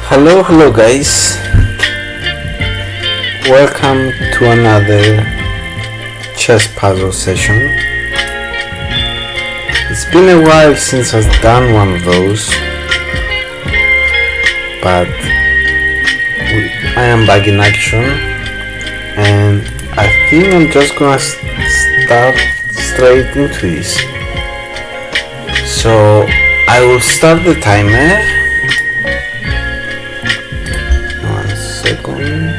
Hello guys, welcome to another chess puzzle session. It's been a while since I've done one of those, but I am back in action and I think I'm just gonna start straight into this. So I will start the timer. Second.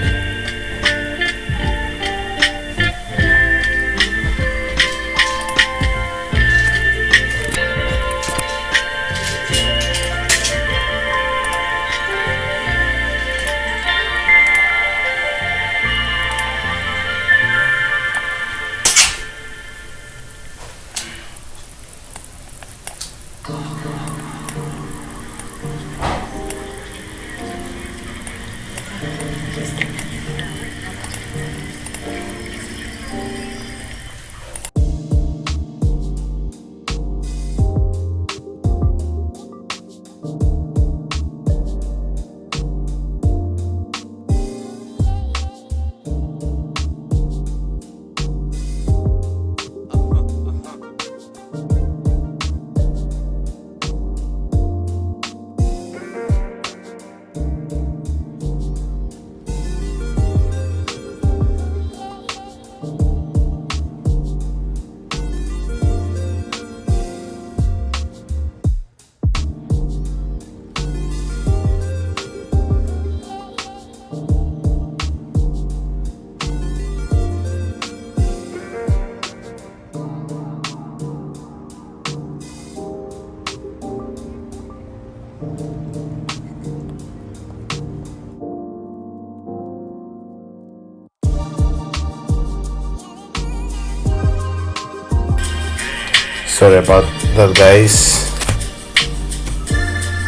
Sorry about that guys,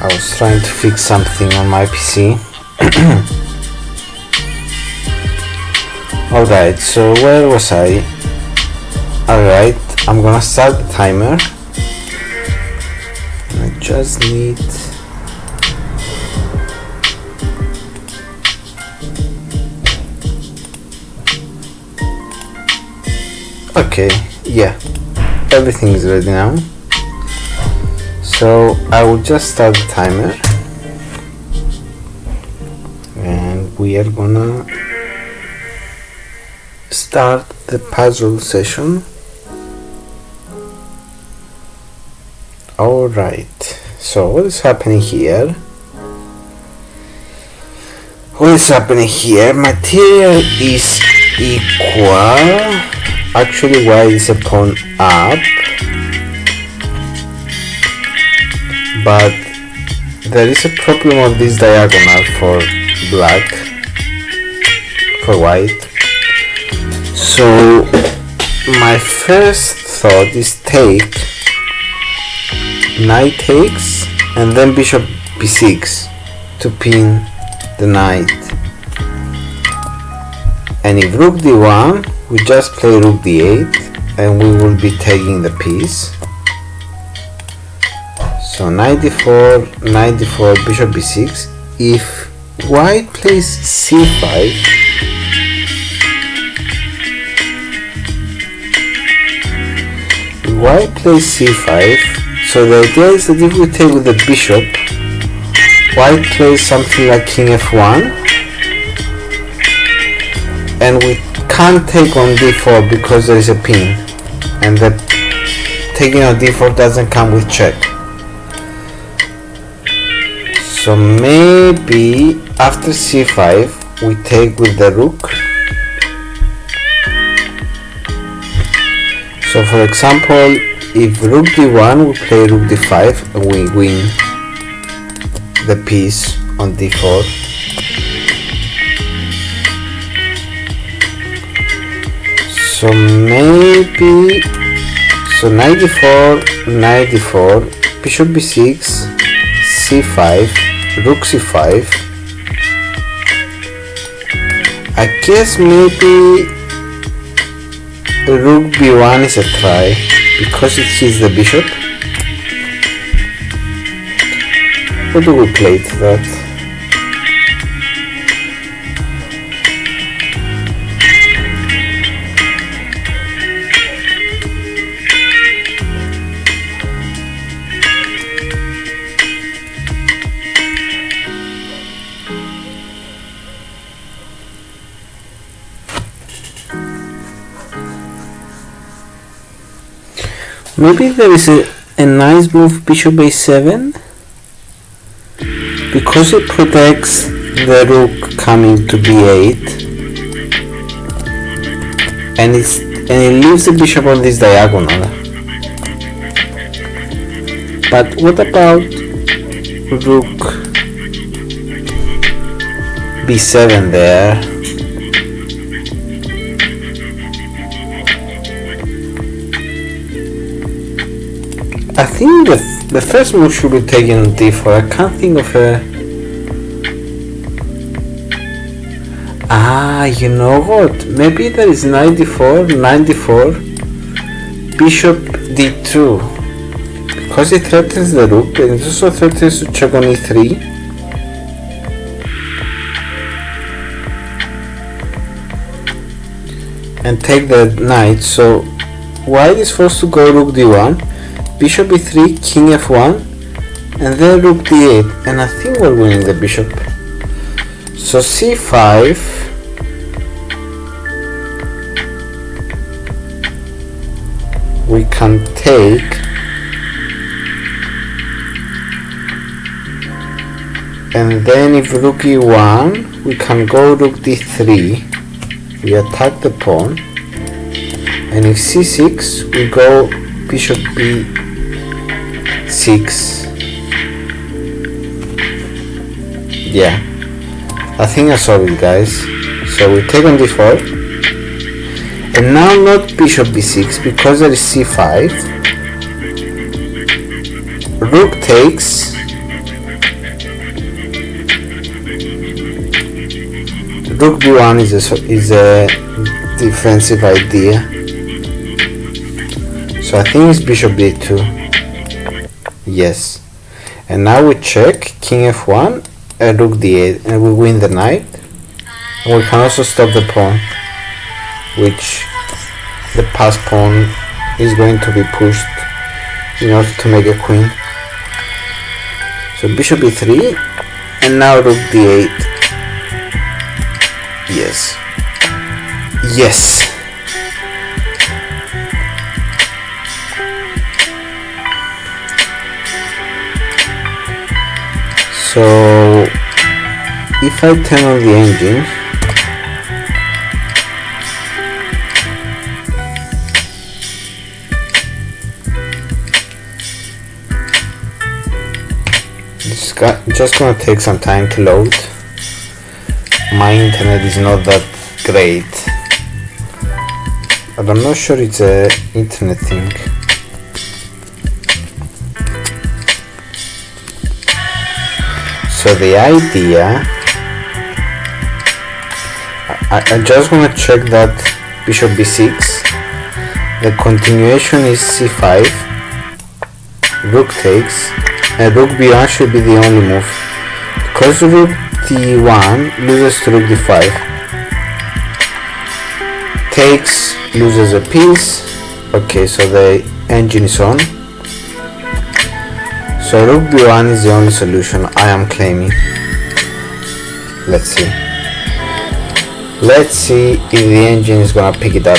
I was trying to fix something on my PC. Alright, so where was I? Alright, I'm gonna start the timer. I just need okay, yeah, everything is ready now, so I will just start the timer and we are gonna start the puzzle session. Alright, so what is happening here? Material is equal. Actually, white is a pawn up, but there is a problem of this diagonal for white. So my first thought is take, knight takes, and then bishop b6 to pin the knight. And if rook d1, we just play rook d8 and we will be taking the piece. So knight d4, bishop b6. If white plays c5, so the idea is that if we take with the bishop, white plays something like king f1, and we can't take on d4 because there is a pin, and the taking on d4 doesn't come with check. So maybe after c5 we take with the rook. So for example, if rook d1, we play rook d5 and we win the piece on d4. So maybe, so knight d4, bishop b6, c5, rook c5. I guess maybe rook b1 is a try because it sees the bishop. What do we play to that? Maybe there is a nice move, bishop a7, because it protects the rook coming to b8, and it leaves the bishop on this diagonal. But what about rook b7 there? I think the first move should be taken on d4. I can't think of a... you know what? Maybe there is knight d4, bishop d2. Because it threatens the rook, and it also threatens to check on e3. And take the knight. So white is forced to go rook d1, bishop e3, king f1, and then rook d8. And I think we're winning the bishop. So c5. We can take, and then if rook e1, we can go rook d3, we attack the pawn, and if c6, we go bishop b6. Yeah, I think I solved it, guys. So we take on d4. And now not bishop b6 because there is c5. Rook takes. Rook b1 is a defensive idea. So I think it's bishop b2. Yes. And now we check king f1 and rook d8, and we win the knight. And we can also stop the pawn, which the pass pawn is going to be pushed in order to make a queen. So bishop e3, and now rook d8. Yes. Yes. So if I turn on the engine, it's just gonna take some time to load. My internet is not that great, but I'm not sure it's a internet thing. So the idea, I just want to check that bishop b6, the continuation is c5, rook takes, and rook b1 should be the only move, because rook d1 loses to rook d5, takes, loses a piece. Okay, so the engine is on. So rook b1 is the only solution I am claiming. Let's see. Let's see if the engine is gonna pick it up.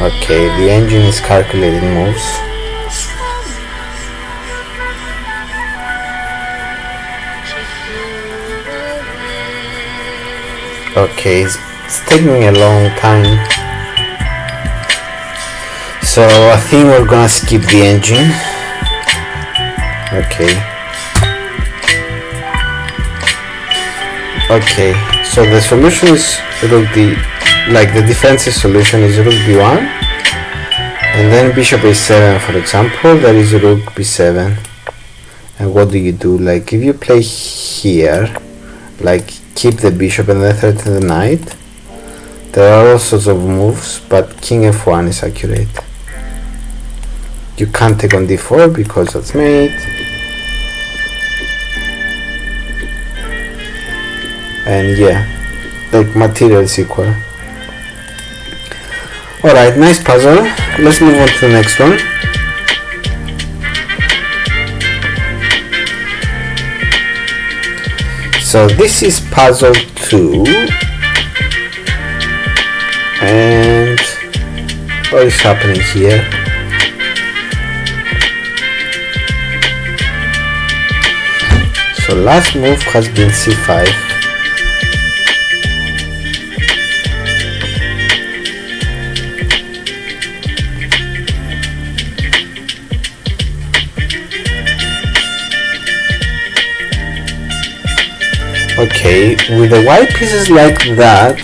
Okay, the engine is calculating moves. Okay, it's taking me a long time. So I think we're gonna skip the engine. Okay. Okay, so the solution is rook d, like the defensive solution is rook b1, and then bishop a7, for example, there is rook b7. And what do you do? Like if you play here, like keep the bishop and then threaten the knight, there are all sorts of moves, but king f1 is accurate. You can't take on d4 because that's mate. And yeah, like material is equal. Alright, nice puzzle. Let's move on to the next one. So this is puzzle 2, And what is happening here? So last move has been c5. Okay, with the white pieces like that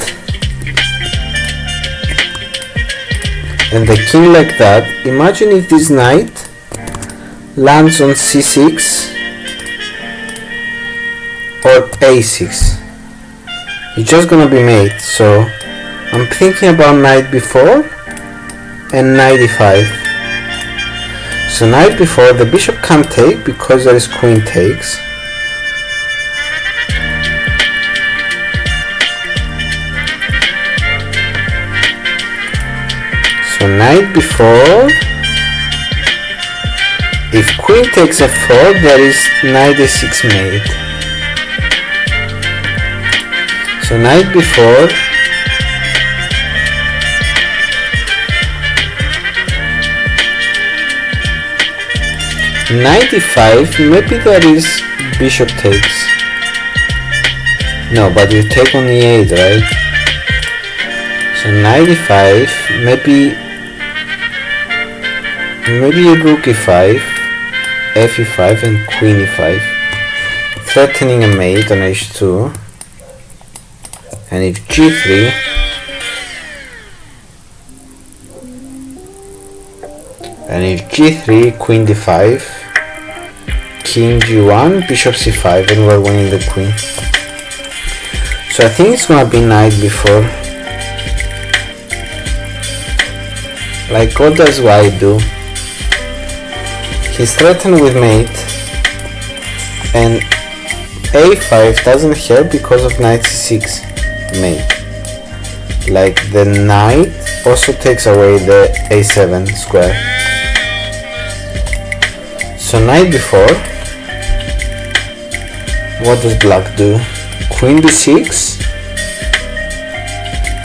and the king like that, imagine if this knight lands on c6 or a6. It's just gonna be mate. So I'm thinking about knight b4 and knight e5. So knight b4, the bishop can't take because there is queen takes. So knight b4, if queen takes f4, there is knight a6 mate. So knight b4, knight e5, maybe there is bishop takes. No, but you take on e8, right? So knight e5, maybe rook e5, f e5 and queen e5, threatening a mate on h2. And if g3, queen d5, king g1, bishop c5, and we're winning the queen. So I think it's gonna be knight b4. Like, what does white do? He's threatened with mate, and a5 doesn't help because of knight c6 mate. Like, the knight also takes away the a7 square. So knight b4. What does black do? Queen b6,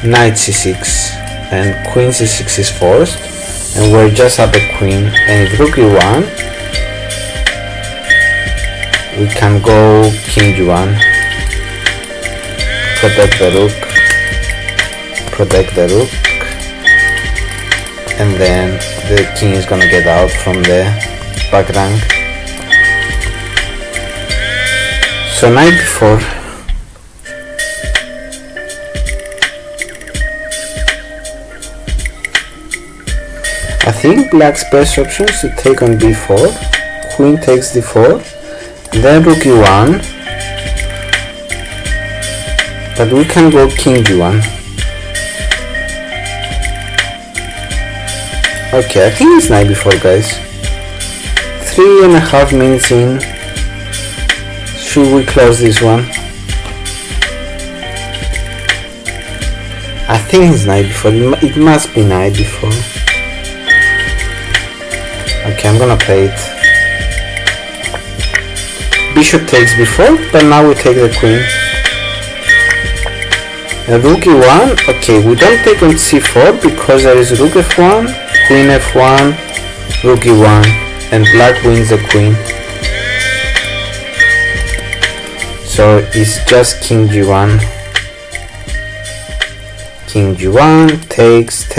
knight c6, and queen c6 is forced, and we're just up a queen. And if rook e1, we can go king g1, protect the rook, and then the king is gonna get out from the back rank. So knight b4. I think black's best option is to take on b4, queen takes d4, then rook e1, but we can go king g1. Okay, I think it's knight b4, guys. 3.5 minutes in. Should we close this one? I think it's knight b4. It must be knight b4. Okay, I'm gonna play it. Bishop takes b4, but now we take the queen. And rook e1. Okay, we don't take on c4 because there is rook f1, queen f1, rook e1, and black wins the queen. So it's just king g1. King g1 takes,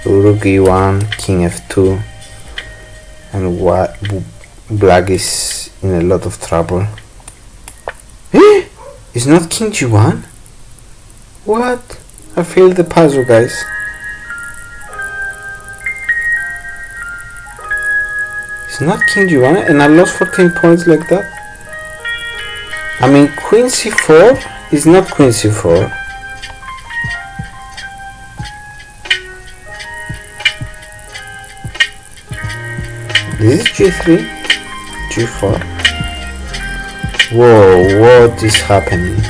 rook e1, king f2, and what? Black is in a lot of trouble. It's not king g1? What? I failed the puzzle, guys. It's not king g1 and I lost 14 points like that? I mean, queen c4 is not queen c4. This is g3, g4. Whoa, what is happening?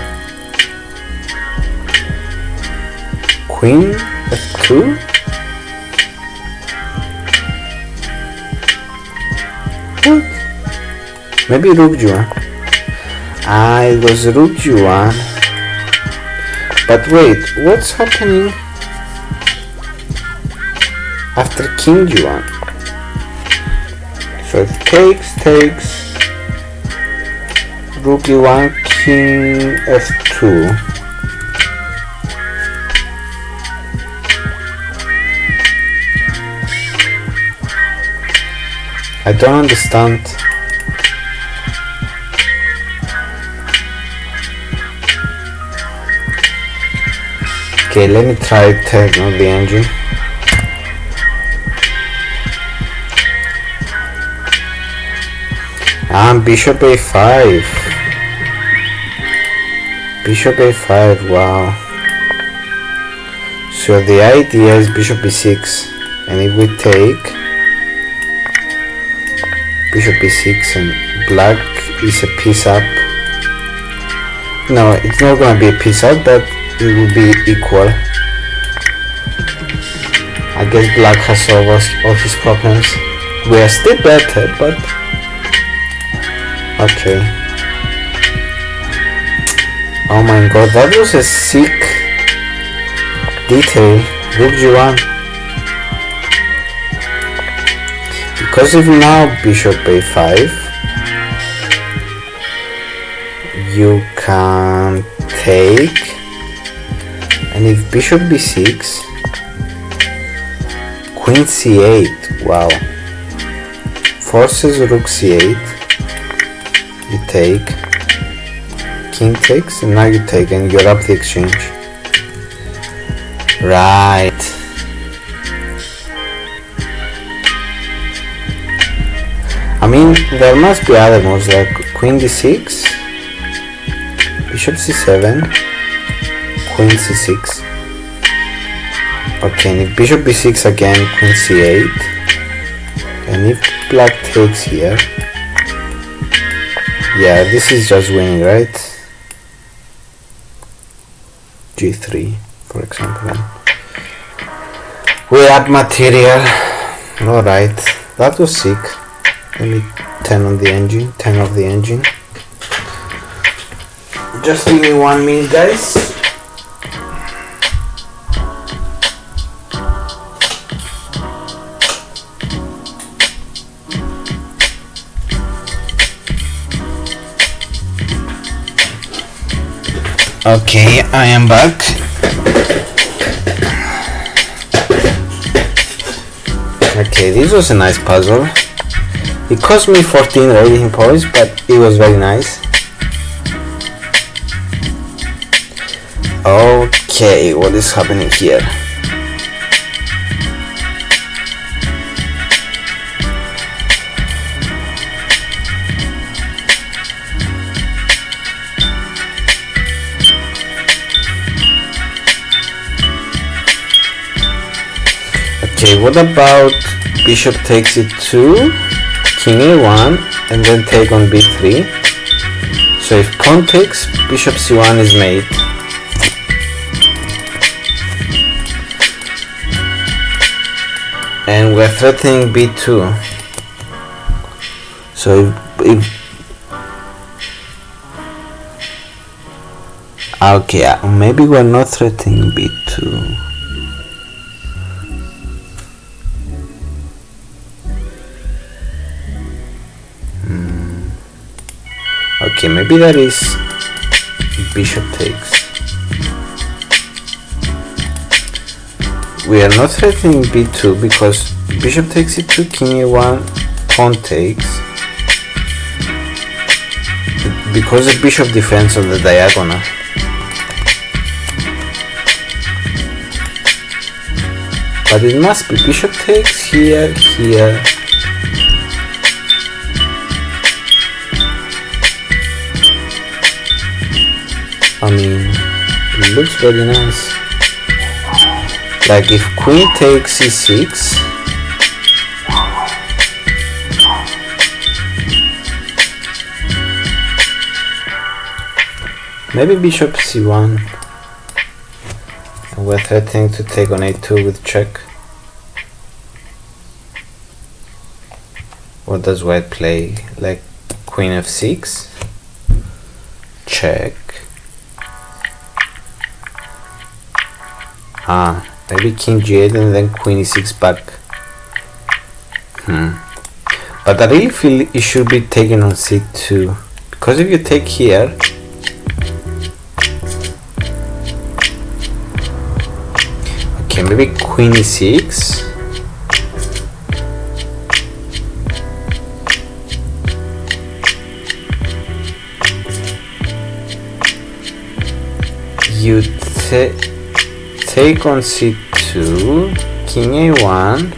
Queen f2? What? Maybe rook g1. Ah, it was rook g1. But wait, what's happening after king g1. So if takes, rook e1, king f2. I don't understand. Okay, let me try to turn on the engine. And bishop a5. Bishop a5, wow. So the idea is bishop b6, and if we take bishop b6 and black is a piece up. No, it's not gonna be a piece up, but it will be equal. I guess black has solved all his problems. We are still better, but okay. Oh my god, that was a sick detail. Rook g1. Because if now bishop a5, you can take, and if bishop b6, queen c8, wow, forces rook c8, you take, king takes, and now you take, and you're up the exchange. Right. I mean, there must be other moves like queen d6, bishop c7, queen c6. Okay, and if bishop b6 again, queen c8, and if black takes here, yeah, this is just winning, right? g3, for example. We add material. Alright, that was sick. Let me turn on the engine, turn off the engine. Just give me 1 minute, guys. Okay, I am back. Okay, this was a nice puzzle. It cost me 14 rating points, but it was very nice. Okay, what is happening here? Okay, what about bishop takes e2, king a1, and then take on b3? So if pawn takes, bishop c1 is made. And we're threatening b2. So if okay, maybe we're not threatening b2. Okay, maybe that is bishop takes. We are not threatening b2 because bishop takes e2, king a1, pawn takes. Because the bishop defends on the diagonal. But it must be bishop takes here, here. I mean, it looks very nice. Like if queen takes c6, maybe bishop c1, and we're threatening to take on a2 with check. What does white play? Like queen f6, check. Maybe king g8 and then queen e6 back. But I really feel it should be taken on c2, because if you take here, okay, maybe queen e6, you take on c2, king a1,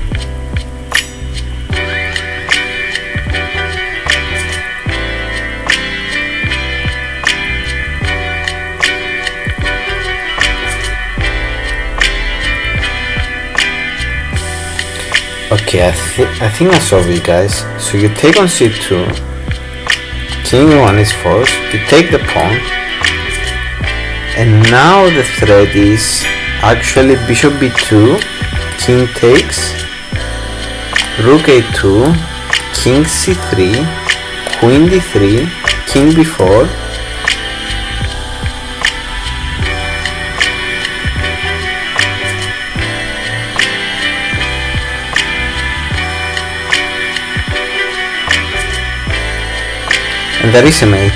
okay, I think I solved it, guys. So you take on c2, king a1 is forced, you take the pawn, and now the threat is actually bishop b2, king takes, rook a2, king c3, queen d3, king b4, and there is a mate.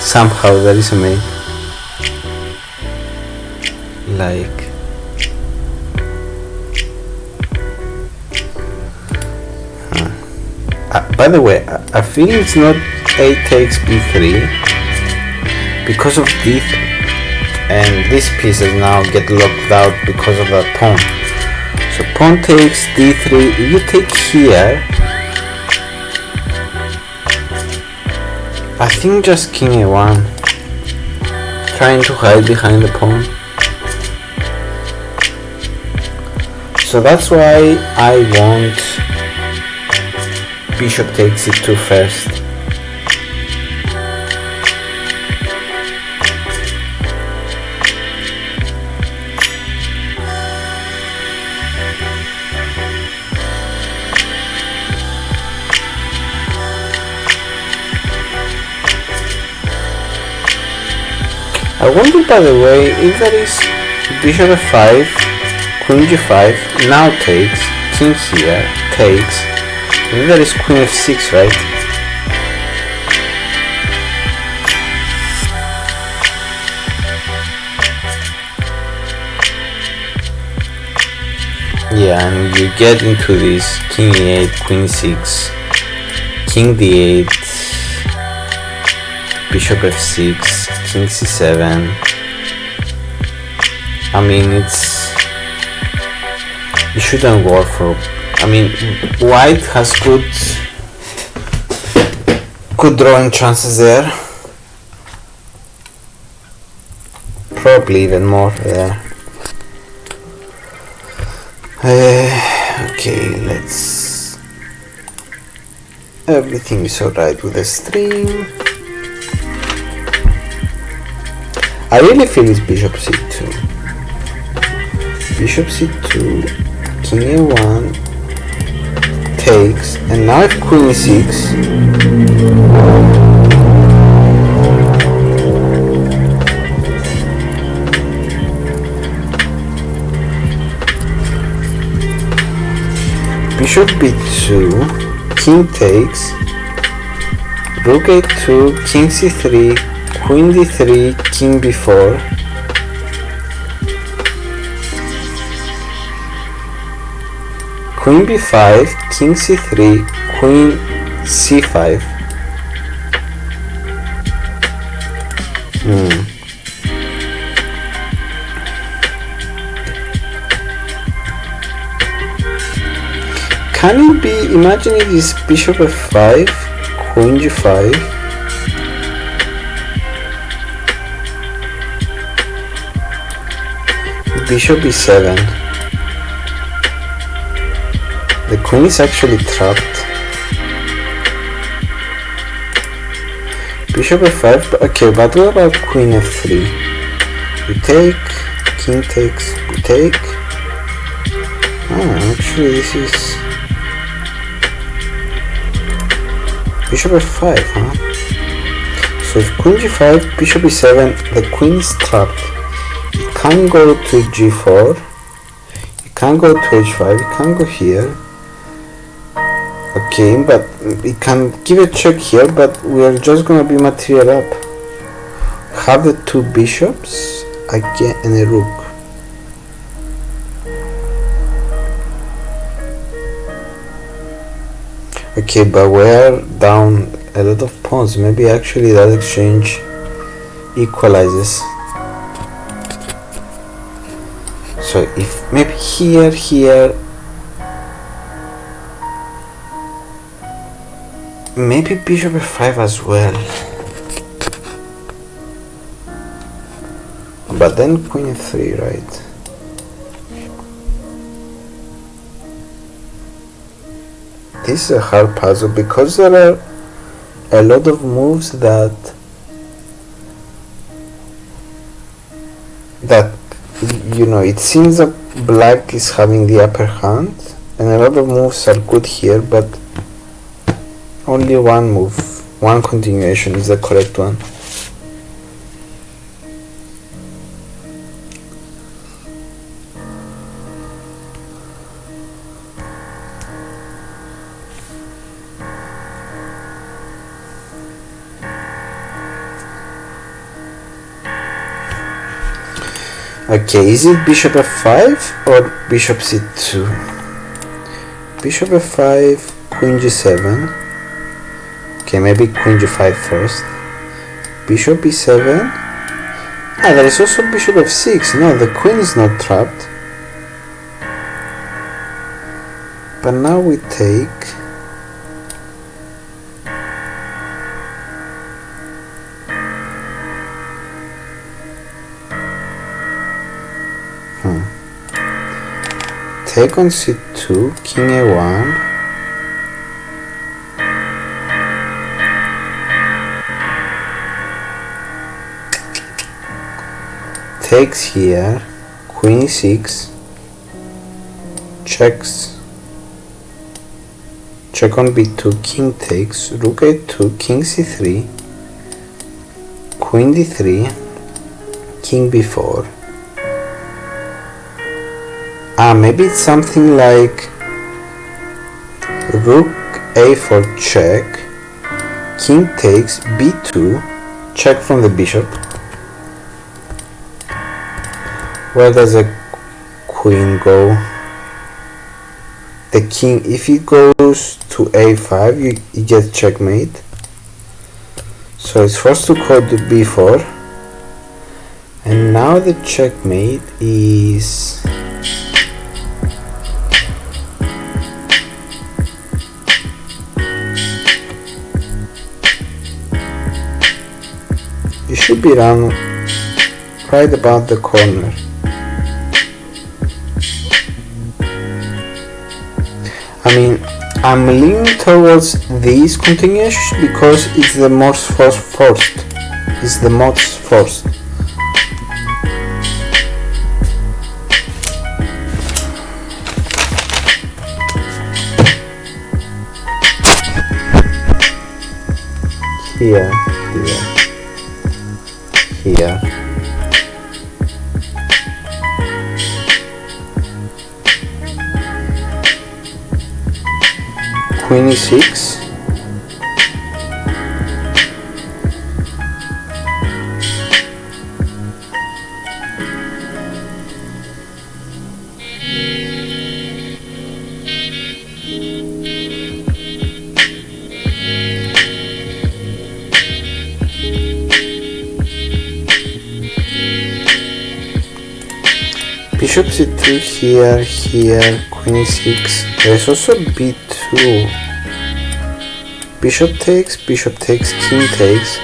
Somehow there is a mate. Like, by the way, I feel it's not a takes b3 because of d3, and these pieces now get locked out because of that pawn. So pawn takes d3, if you take here, I think just king a1, trying to hide behind the pawn. So that's why I want bishop takes e2 first. I wonder, by the way, if there is bishop f5, queen g5, now takes, king here, takes, and there is queen f6, right? Yeah, and you get into this king e8, queen e6, king d8, bishop f6, king c7. I mean, it shouldn't work for, I mean, white has good drawing chances there, probably even more there. Okay, everything is alright with the string. I really feel it's bishop c2, bishop c2, king a1 takes, and now if queen e6, bishop b2, king takes, rook a2, king c3, queen d3, king b4, queen b5, king c3, queen c5. Can it be, imagine it is bishop f5, queen g5, bishop e7. The queen is actually trapped. Bishop f5, okay, but what about queen f3? We take, king takes, we take. Actually this is bishop f5, huh? So if queen g5, bishop e7, the queen is trapped. It can't go to g4, it can't go to h5, it can't go here. Okay, but we can give a check here, but we are just gonna be material up. Have the two bishops again and a rook. Okay, but we're down a lot of pawns. Maybe actually that exchange equalizes. So if maybe here, maybe bishop f5 as well. But then queen f3, right? This is a hard puzzle because there are a lot of moves that you know, it seems that black is having the upper hand and a lot of moves are good here, but only one move, one continuation is the correct one. Okay, is it bishop f5 or bishop c2? Bishop f5, queen g7. Okay, maybe queen g5 first. Bishop e7. Ah, there is also bishop f6. No, the queen is not trapped. But now we take. Take on c2, king a1. Takes here, queen e6. Checks. Check on b2, king takes, rook a2, king c3, queen d3, king b4. Maybe it's something like rook a4 check, king takes, b2, check from the bishop. Where does the queen go? The king, if it goes to a5, you get checkmate. So it's forced to go to b4. And now the checkmate is... it should be around right about the corner. I mean, I'm leaning towards these continuations because it's the most forced. It's the most forced. Here. Queen e6. Bishop c2 here, queen e6. There's also b2. Bishop takes, king takes.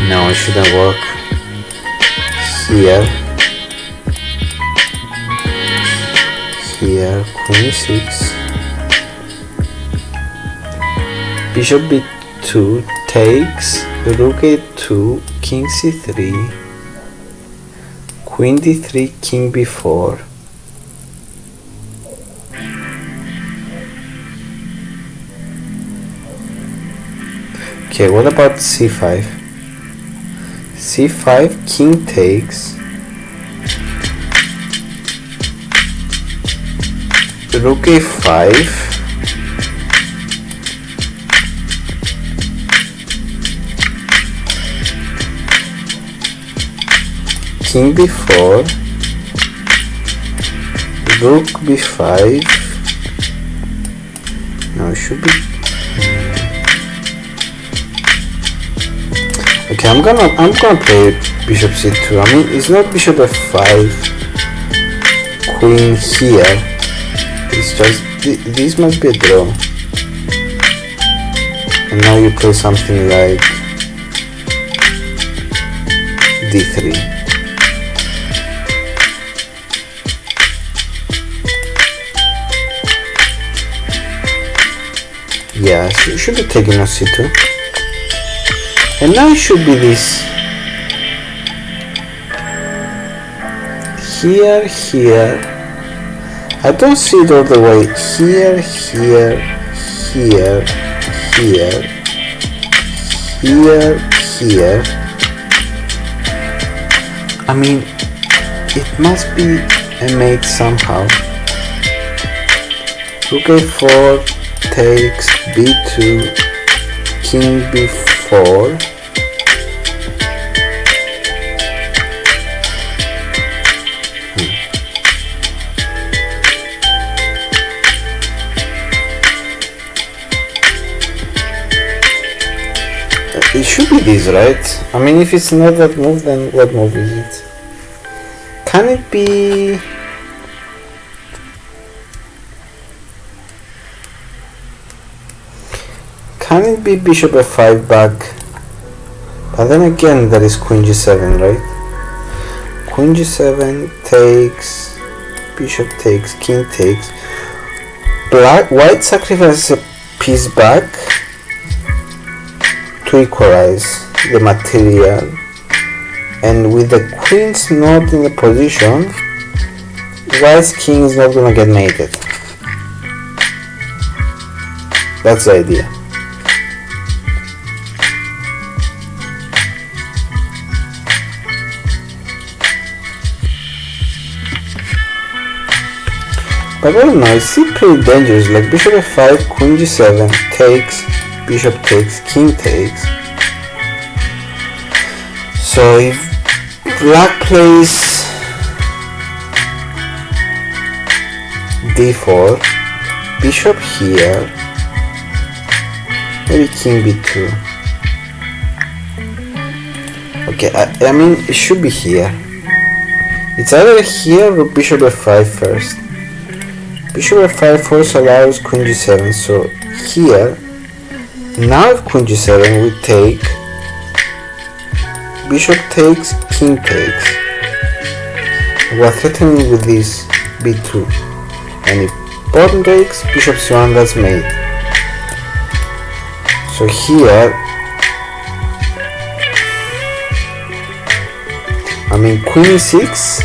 No, it shouldn't work. Here, queen e6. Bishop b2 takes, rook a2, king c3, queen d3, king b4. Okay, what about c5? c5, king takes, rook a5, king b4, rook b5. No, it should be. Okay, I'm gonna play bishop c2. I mean, it's not bishop f5, queen here. It's just this must be a draw. And now you play something like d3. Yeah, so you should be taking on c2. And now it should be this. Here, here. I don't see it all the way. Here, here, here, here, here, here. I mean, it must be a mate somehow. Rook a4 takes b2, king b4. It should be this, right? I mean, if it's not that move, then what move is it? Can it be... Can it be bishop f5 back? But then again, there is queen g7, right? Queen g7 takes, bishop takes, king takes. White sacrifices a piece back to equalize the material, and with the queens not in the position, white's king is not gonna get mated. That's the idea. But I don't know, it's still pretty dangerous, like bishop f5, queen g7, takes, bishop takes, king takes. So if black plays d4, bishop here, maybe king b2. Okay, I mean, it should be here. It's either here or bishop f5 first. Bishop f5 first allows queen g7, so here, now if queen g7 we take, bishop takes, king takes. We're threatening with this b2, and if pawn takes, bishop c1, that's mate. So here, I mean queen e6,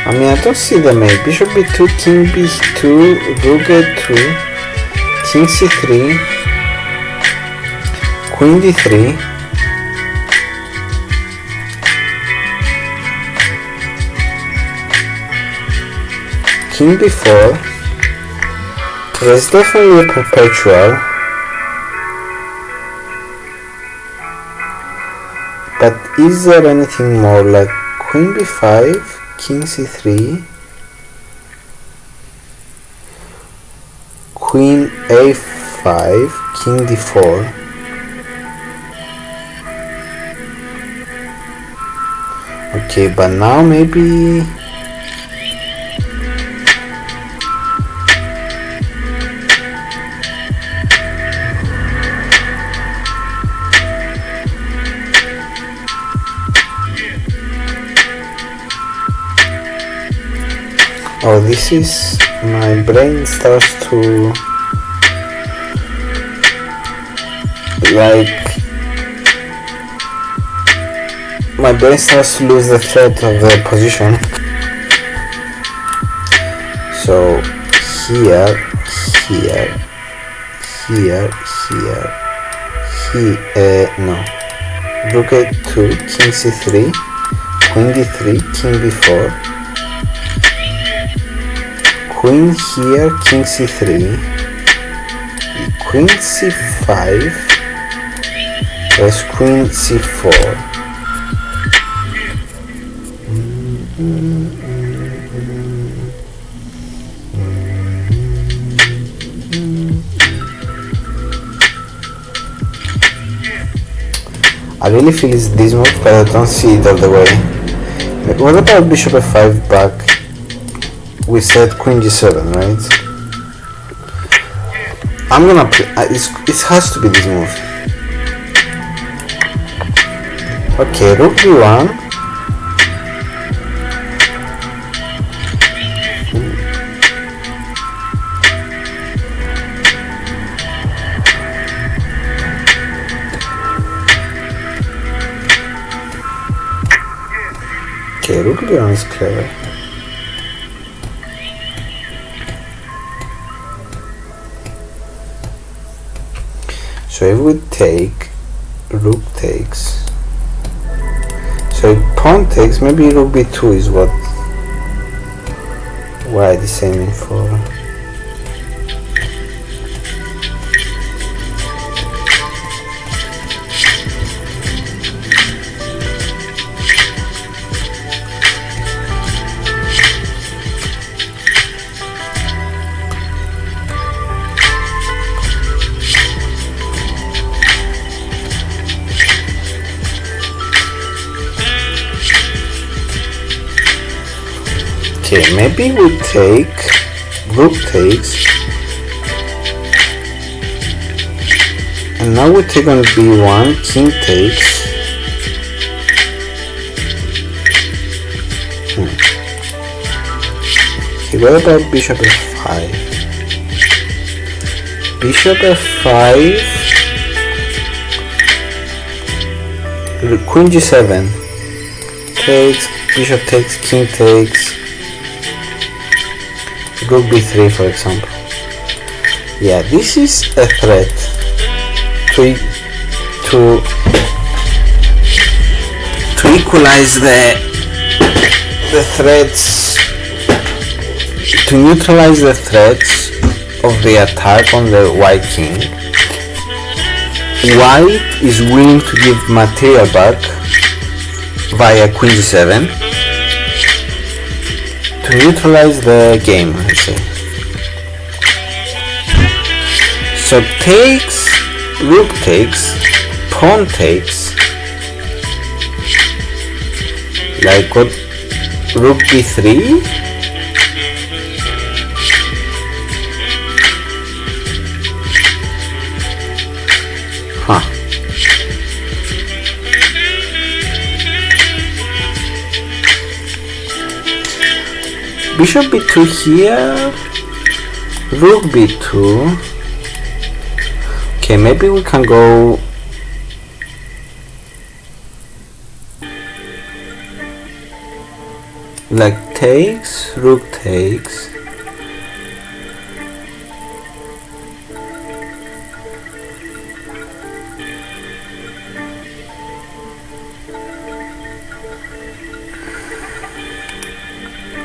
I mean, I don't see the mate. Bishop b2, king b2, rook a2, king c3, queen d3, king b4. There's definitely a perpetual, but is there anything more, like queen b5, king c3, queen a5, king d4. Okay, but now maybe oh, this is, my brain starts to, like, my brain starts to lose the thread of the position. So here, here, here, here, no, rook a2, king c3, queen d3, king b4, queen here, king c3, queen c5, there's queen c4. I really feel it's this move, but I don't see it all the way. What about bishop f5 back? We said queen g7, right? I'm gonna play, it has to be this move. Okay, rook b1. Okay, rook b1 is clever. So if we take, rook takes, so if pawn takes, maybe rook b2 is what white is aiming for. Okay, maybe we take, rook takes, and now we take on b1, king takes. Okay, what about bishop f5? Bishop f5, queen g7, takes, bishop takes, king takes, rook b3 for example. Yeah, this is a threat to equalize the threats, to neutralize the threats of the attack on the white king. White is willing to give material back via queen g7 to neutralize the game, let's say. So takes, rook takes, pawn takes, like what, rook b3, bishop b2 here, rook b2. Okay, maybe we can go like takes, rook takes,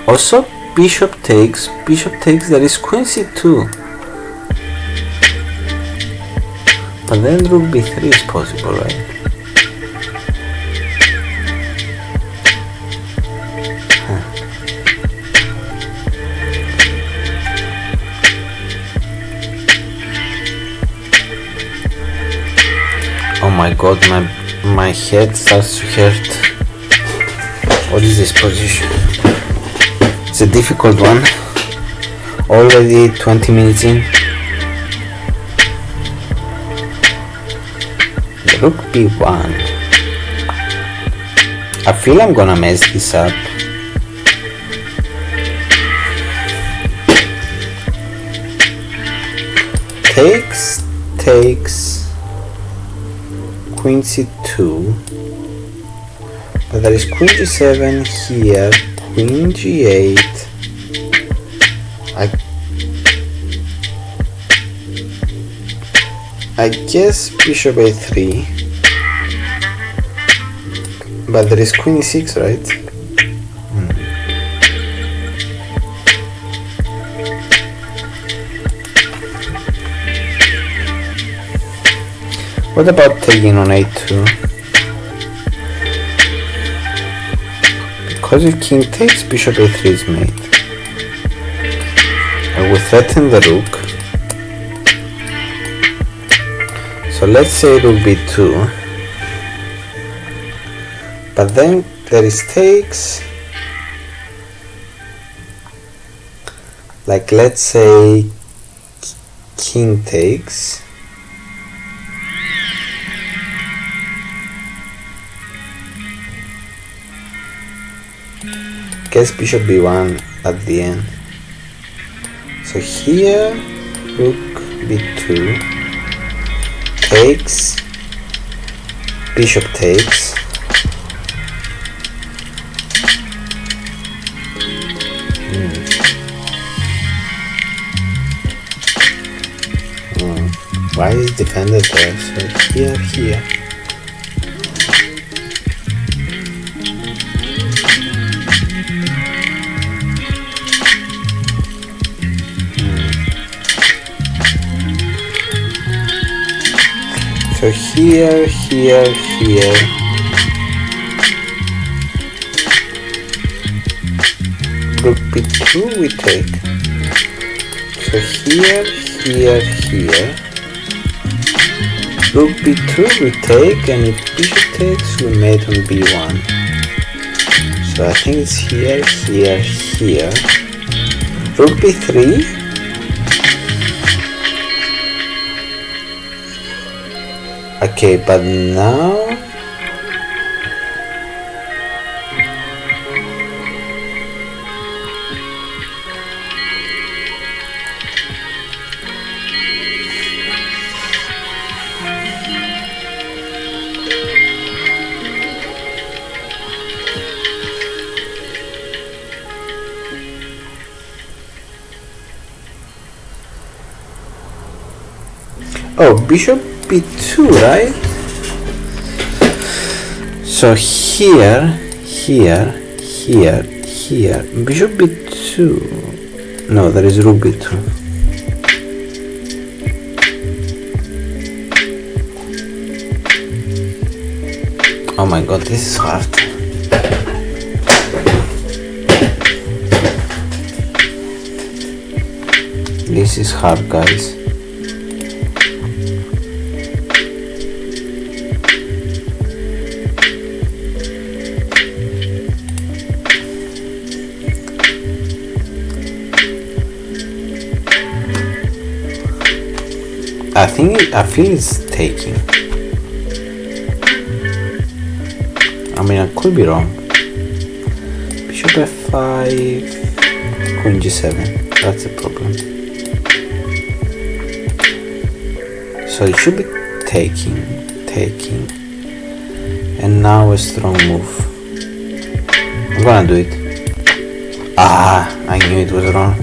also bishop takes, there is queen c2, but then rook b3 is possible, right? Oh my god, my head starts to hurt. What is this position? It's a difficult one. Already 20 minutes in. Rook b1. I feel I'm gonna mess this up. Takes, queen c2, but there is queen g7 here, queen g8. I guess bishop a3. But there is queen e6, right? What about taking on a2? Because if king takes, bishop a3 is made. I will threaten the rook. So let's say rook b2. But then there is takes. Like let's say king takes. Guess bishop b1 at the end. So here rook b2 takes, bishop takes, why is it defended there? So here. So here. Rook b2 we take. So here. Rook b2 we take, and if bishop takes we mate on b1. So I think it's here. Rook b3. Okay, but now bishop b2, right? So here, bishop b2. No, there is rook b2. Oh my god, this is hard. This is hard, guys. I feel it's taking. I mean, I could be wrong. Bishop f5, queen g7. That's the problem. So it should be taking, and now a strong move. I'm gonna do it. I knew it was wrong.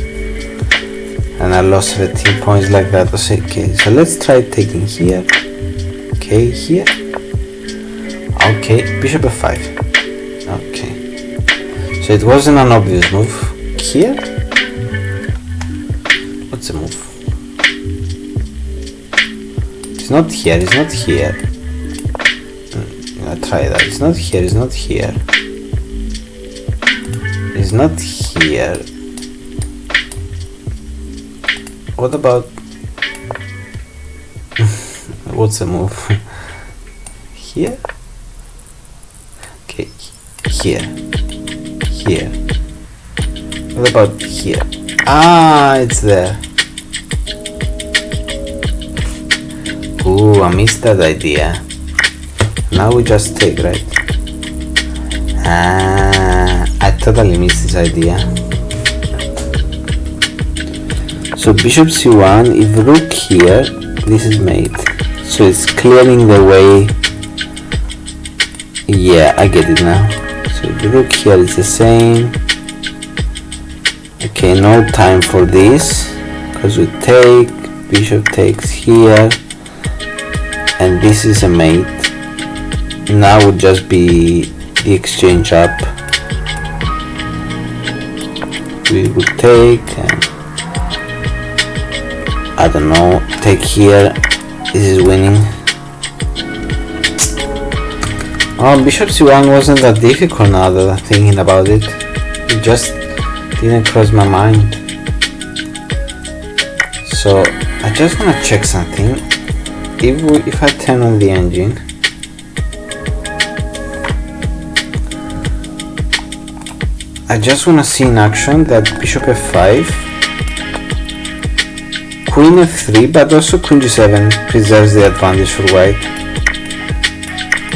And I lost 13 points like that. Okay, so let's try taking here. Okay, here. Okay, bishop f5. Okay, so it wasn't an obvious move. Here? What's the move? It's not here, I'll try that. It's not here. What about what's the move? Here? Okay, here. What about here? It's there. Ooh, I missed that idea. Now we just take, right? I totally missed this idea. So bishop c1, if rook here, this is mate. So it's clearing the way. Yeah, I get it now. So the rook here is the same. Okay, no time for this, because we take, bishop takes here, and this is a mate. Now would just be the exchange up. We would take and I don't know, take here. This is winning. Oh, bishop c1 wasn't that difficult now that I'm thinking about it. It just didn't cross my mind. So I just want to check something. If I turn on the engine, I just want to see in action that bishop f5, queen f3, but also queen g7 preserves the advantage for white.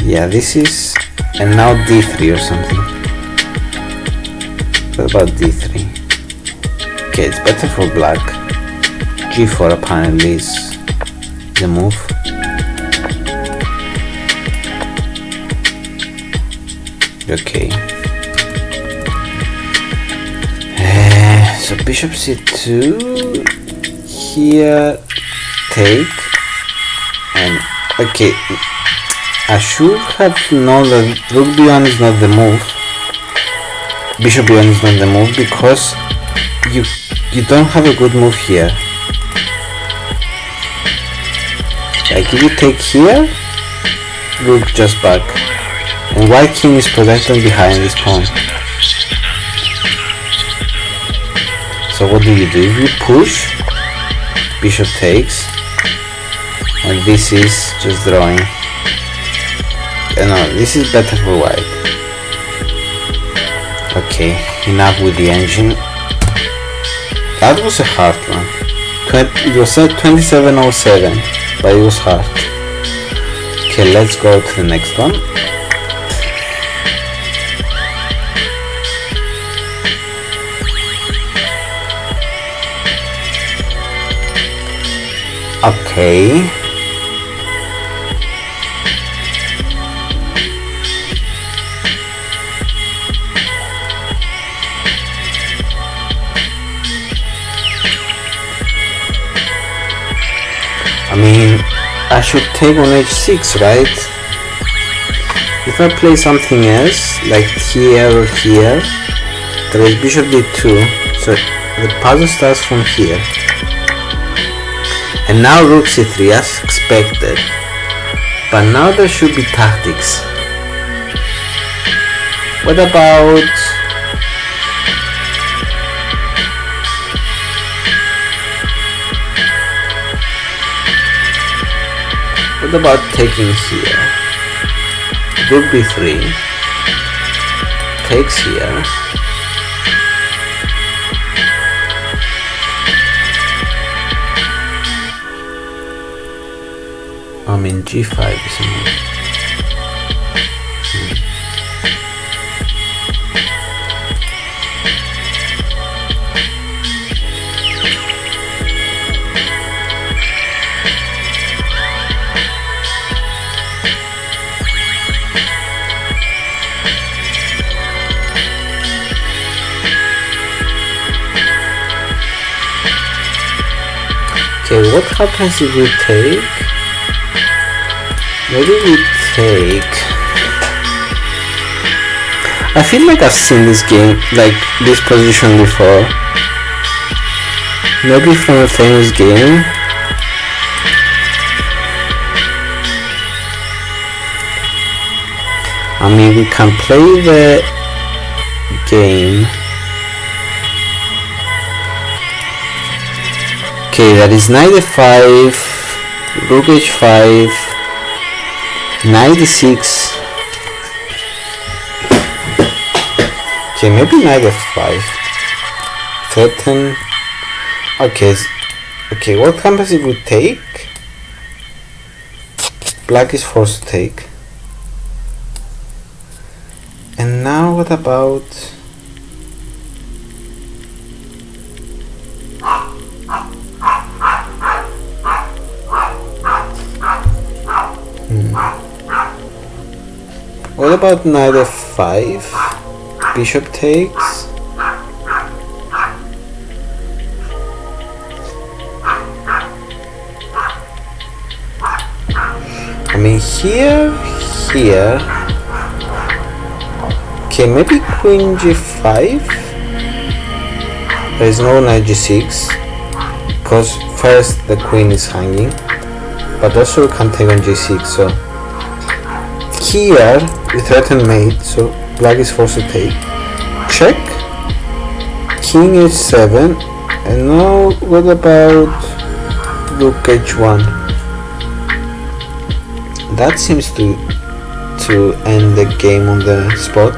Yeah, this is, and now d3 or something. What about d3? Okay, it's better for black. g4 apparently is the move. Okay. So bishop c2, here take, and okay, I should have known that rook b1 is not the move, bishop b1 is not the move, because you don't have a good move here. Like if you take here, rook just back, and white king is protected behind this pawn. So what do? If you push, bishop takes, and this is just drawing. No, this is better for white. Okay, enough with the engine. That was a hard one. It was at 2707, but it was hard. Okay, let's go to the next one. Okay. I mean, I should take on h6, right? If I play something else, like here or here, there is bishop d2, so the puzzle starts from here. And now rook c3 as expected, but now there should be tactics. What about taking here? Rook b3 takes here. I mean g5 is a move. Okay, what happens if we take? Maybe we take. I feel like I've seen this game, like this position before. Maybe from a famous game. I mean, we can play the game. Okay, that is knight f5, rook h5, knight d6. Okay, maybe knight f5. Threaten. Okay, what happens if we take? Black is forced to take. And now what about? What about knight f5? Bishop takes. I mean here. Okay, maybe queen g5. There is no knight g6 because first the queen is hanging, but also we can take on g6. So here we threaten mate, so black is forced to take. Check. King h7, and now what about rook h1? That seems to end the game on the spot.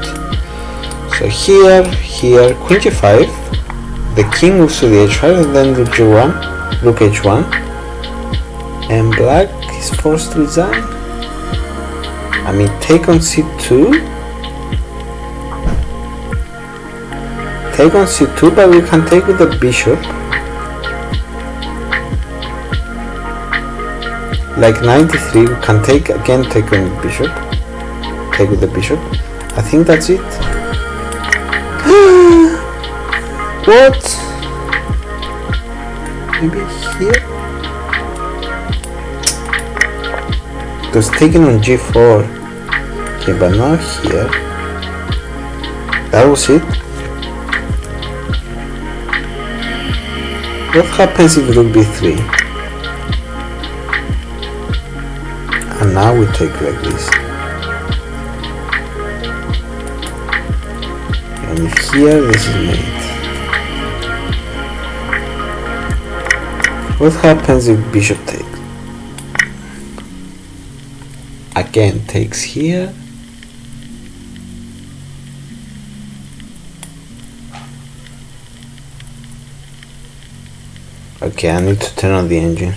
So here, queen g5, the king moves to the h5, and then rook g1, rook h1, and black is forced to resign. I mean, take on c2, but we can take with the bishop. Like 93, we can take again, take on the bishop. Take with the bishop. I think that's it. What? Maybe here? It was taken on g4. Okay, but now here. That was it. What happens if rook b3? And now we take like this. And if here this is mate. What happens if bishop takes? Again takes here. Okay, I need to turn on the engine.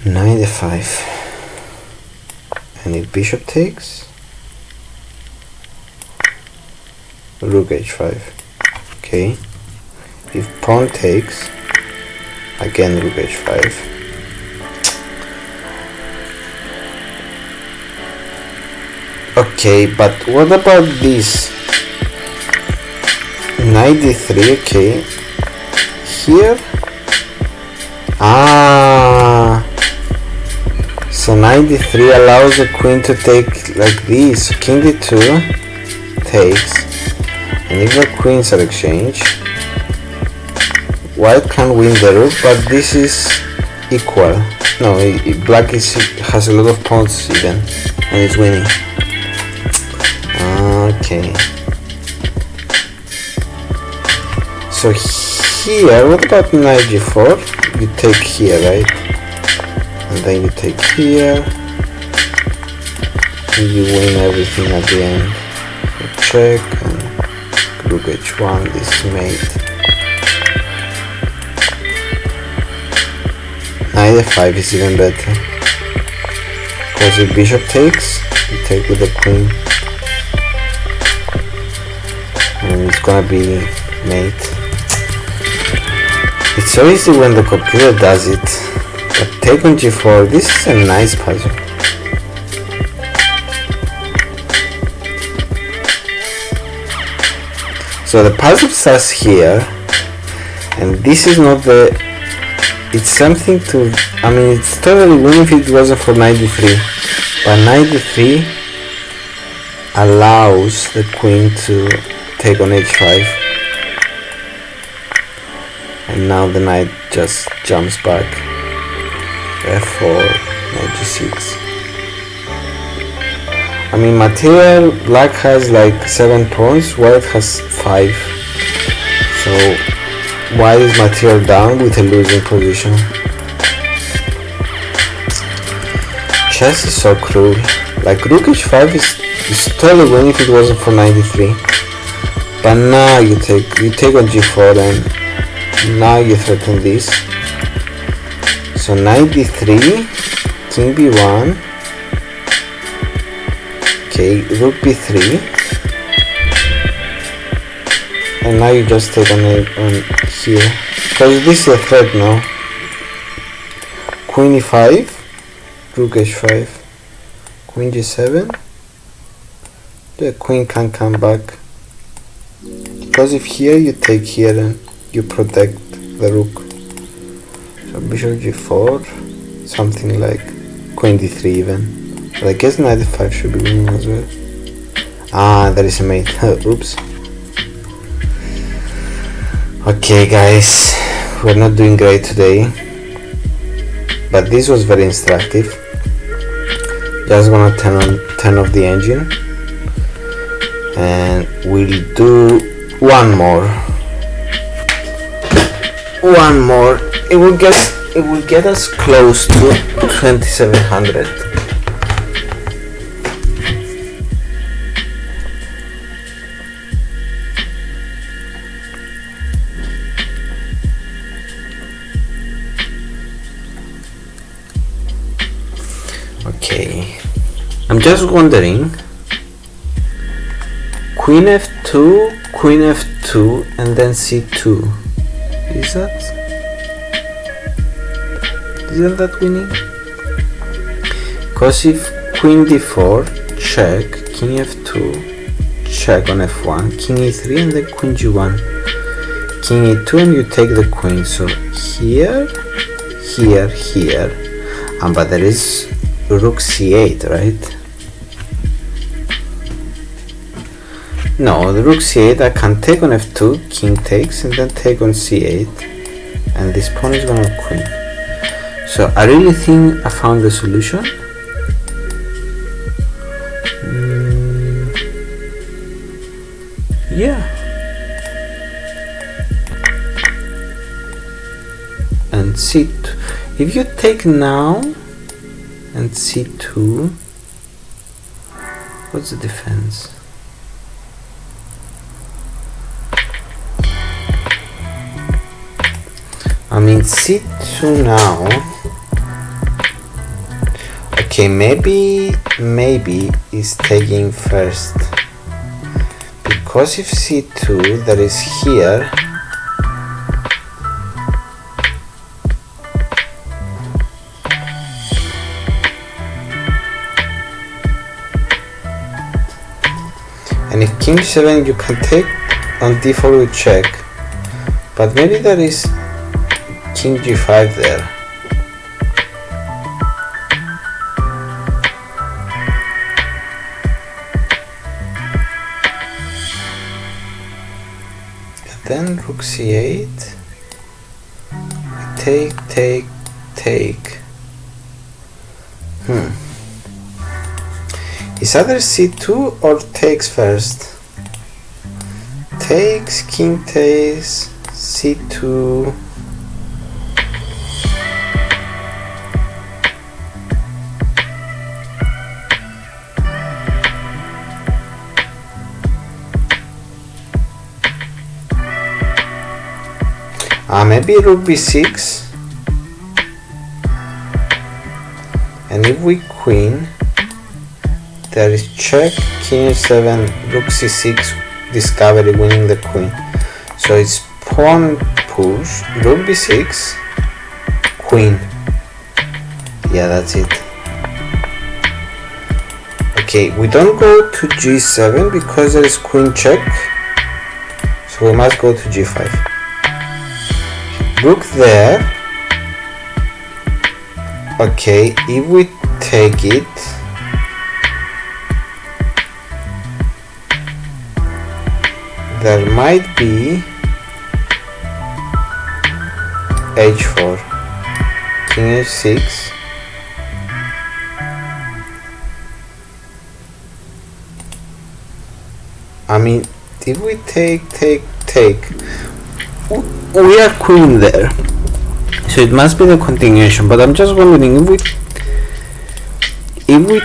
95. And if bishop takes, rook h5. Okay. If pawn takes, again rook h5. Okay, but what about this? Knight d3, okay. Here. So knight d3 allows the queen to take like this. So king d2 takes. And if the queens are exchanged, white can win the rook, but this is equal. No, black has a lot of pawns even, and it's winning. Okay. So here, what about knight g4? You take here, right? And then you take here, and you win everything at the end. So check, and rook h1, this is mate. Knight f5 is even better, because if bishop takes, you take with the queen, and it's gonna be mate. It's so easy when the computer does it, but take on g4, this is a nice puzzle. So the puzzle starts here, and this is not the, it's something to, I mean, it's totally win if it wasn't for knight d3, but knight d3 allows the queen to take on h5. And now the knight just jumps back. f4, knight g6. I mean, material, black has like 7 pawns, white has 5. So white is material down with a losing position. Chess is so cruel. Like rook h5 is totally win if it wasn't for knight d3. But now you take on g4, and now you threaten this. So knight d3, king b1, okay, rook b3, and now you just take on here, because this is a threat now. Queen e5, rook h5, queen g7, the queen can come back, because if here you take here and you protect the rook. So bishop g4, something like queen d3 even. But I guess knight f5 should be winning as well. Ah, there is a mate. Oops. Okay guys, we're not doing great today, but this was very instructive. Just gonna turn off the engine, and we'll do one more. It will get us close to 2700. Okay, I'm just wondering, queen f2, queen f2, and then c2. Isn't that winning? Because if queen d4, check, king f2, check on f1, king e3, and then queen g1, king e2, and you take the queen. So here, but there is rook c8, right? No, the rook c8, I can take on f2, king takes, and then take on c8, and this pawn is gonna queen. So I really think I found the solution. Yeah. And c2, if you take now and c2, what's the defense? I mean c2 now. Okay, maybe is taking first, because if c2 that is here, and if king 7 you can take on d4 with check, but maybe there is king g5 there. Then rook c8, take. Is either c2 or takes first? Takes, king takes, c2. Maybe rook b6, and if we queen, there is check, king h7, rook c6, discovery, winning the queen. So it's pawn push, rook b6, queen. Yeah, that's it. Okay, we don't go to g7 because there is queen check, so we must go to g5. Rook there. Okay, if we take it, there might be h4, king h6, I mean, if we take, we are queen there, so it must be the continuation. But I'm just wondering, if we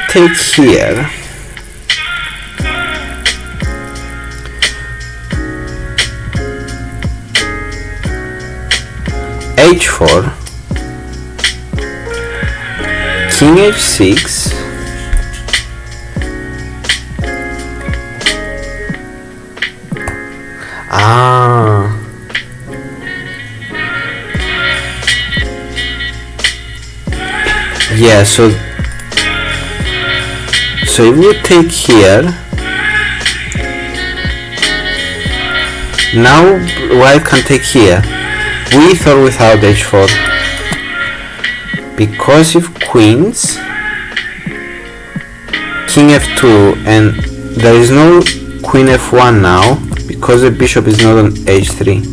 take here, h4, king h6, yeah, so if we take here, now white can take here, with or without h4, because if queens, king f2, and there is no queen f1 now because the bishop is not on h3.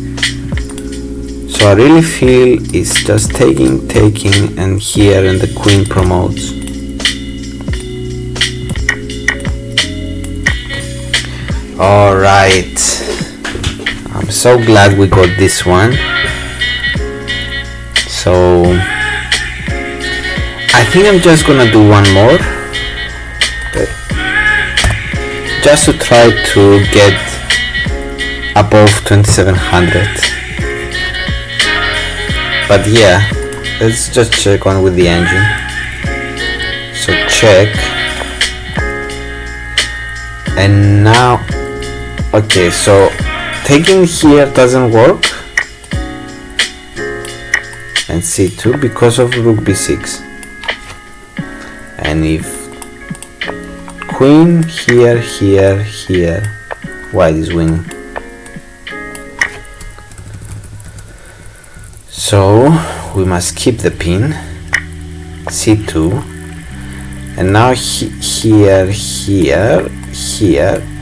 So I really feel it's just taking, and here, and the queen promotes. Alright, I'm so glad we got this one. So I think I'm just gonna do one more, just to try to get above 2700. But yeah, let's just check on with the engine. So check, and now okay, so taking here doesn't work, and c2 because of rook b6, and if queen here, white is winning. So we must keep the pin, c2, and now here,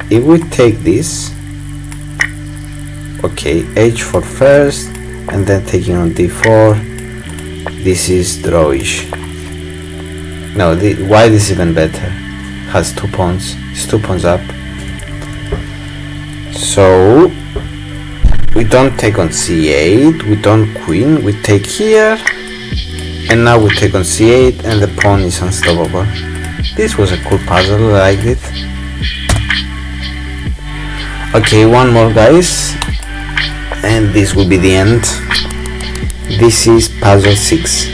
if we take this, okay, h4 first, and then taking on d4, this is drawish. No, the white is even better, has 2 pawns, it's 2 pawns up. So we don't take on c8, we don't queen, we take here, and now we take on c8, and the pawn is unstoppable. This was a cool puzzle, I liked it. Okay, one more, guys, and this will be the end. This is puzzle 6.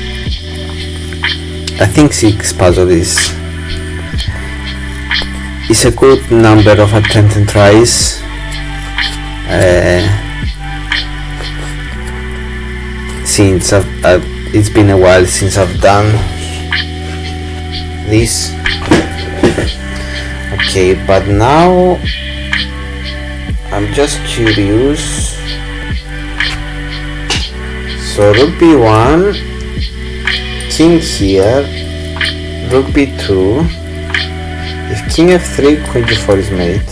I think 6 puzzle is a good number of attempts and tries. Since it's been a while since I've done this. Okay, but now I'm just curious. So rook b1, king here, rook b2, if king f3, queen g4 is mate,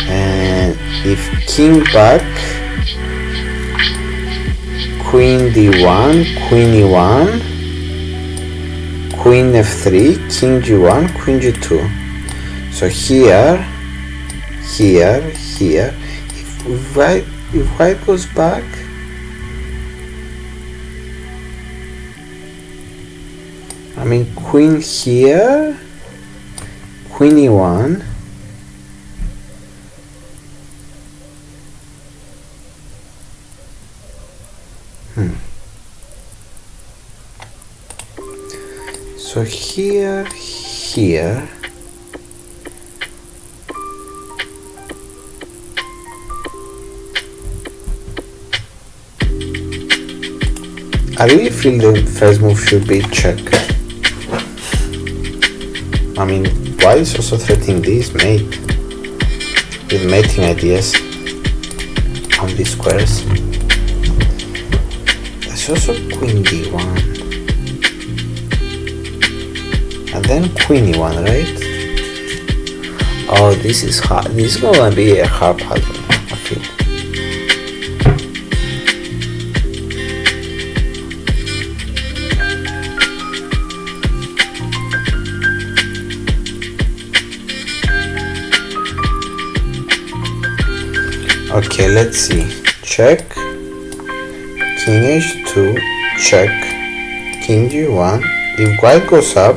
and if king back, queen d1, queen e1, queen f3, king g1, queen g2. So here, if white goes back, I mean queen here, queen e1, so here, I really feel the first move should be check. I mean, white is also threatening this mate with mating ideas on these squares. There's also queen d1, and then queen e1, right? Oh, this is hard. This is gonna be a hard puzzle, I feel. Okay, let's see. Check, king h2, check, king g1. If white goes up,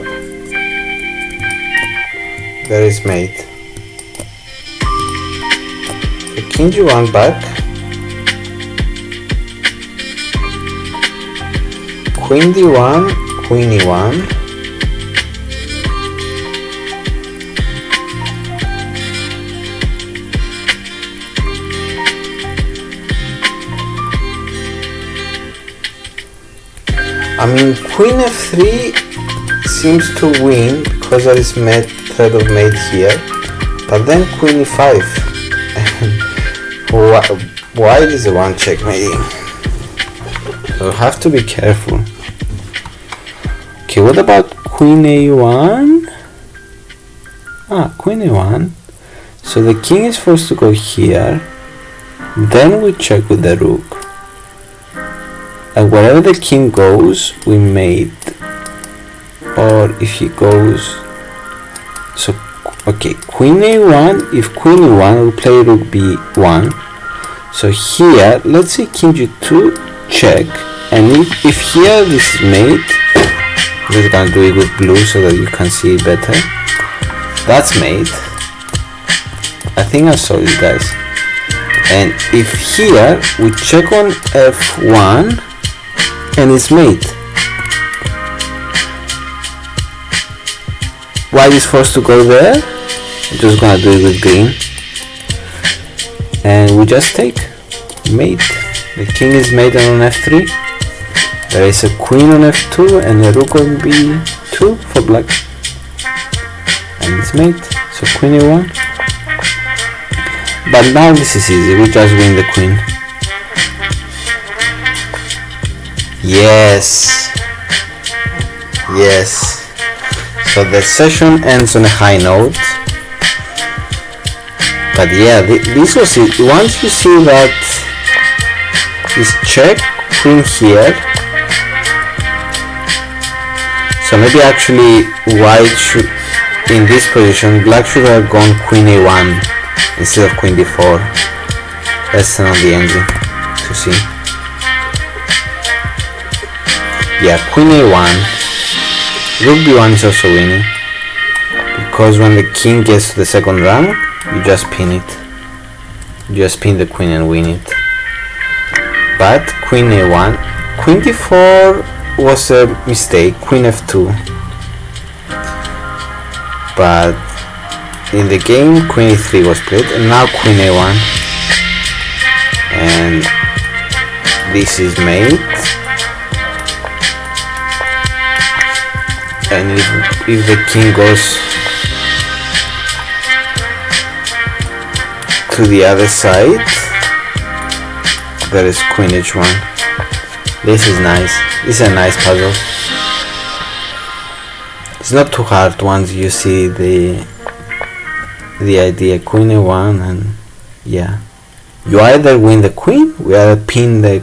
there is mate. So king g1 back, queen d1, queen e1, I mean, queen f3 seems to win because there is threat of mate here, but then queen e5. White is the one checkmating, so have to be careful. Okay, what about queen a1. Queen a1. So the king is forced to go here. Then we check with the rook. And wherever the king goes, we mate. Or if he goes, so okay, queen a1. If queen a1, we play rook b1. So here, let's say king g2, check. And if here this is mate, I'm just gonna do it with blue so that you can see it better. That's mate. I think I saw you guys. And if here we check on f1 and it's mate, white is forced to go there. I'm just gonna do it with green, and we just take mate. The king is mated on f3. There is a queen on f2 and a rook on b2 for black, and it's mate. So queen a1. But now this is easy, we just win the queen. Yes. Yes. So the session ends on a high note. But yeah, this was it. Once you see that this check, queen here. So maybe actually white should, in this position, black should have gone queen a1 instead of queen d4. Let's turn on the engine to see. Yeah, queen a1. Rook b1 is also winning, because when the king gets to the second rank, you just pin it. You just pin the queen and win it. But queen a1, queen d4 was a mistake. Queen f2. But in the game, queen e3 was played, and now queen a1, and this is mate. And if the king goes to the other side, there is queen h1. This is nice. This is a nice puzzle. It's not too hard once you see the idea. Queen a1, and yeah, you either win the queen, we either pin the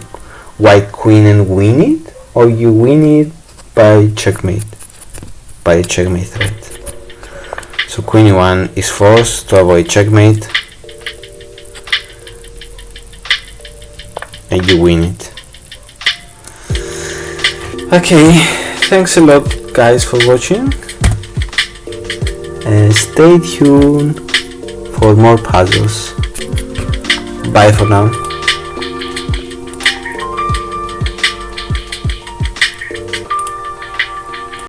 white queen and win it, or you win it by checkmate. By a checkmate threat. So queen e1 is forced to avoid checkmate, and you win it. Okay, thanks a lot guys for watching, and stay tuned for more puzzles. Bye for now.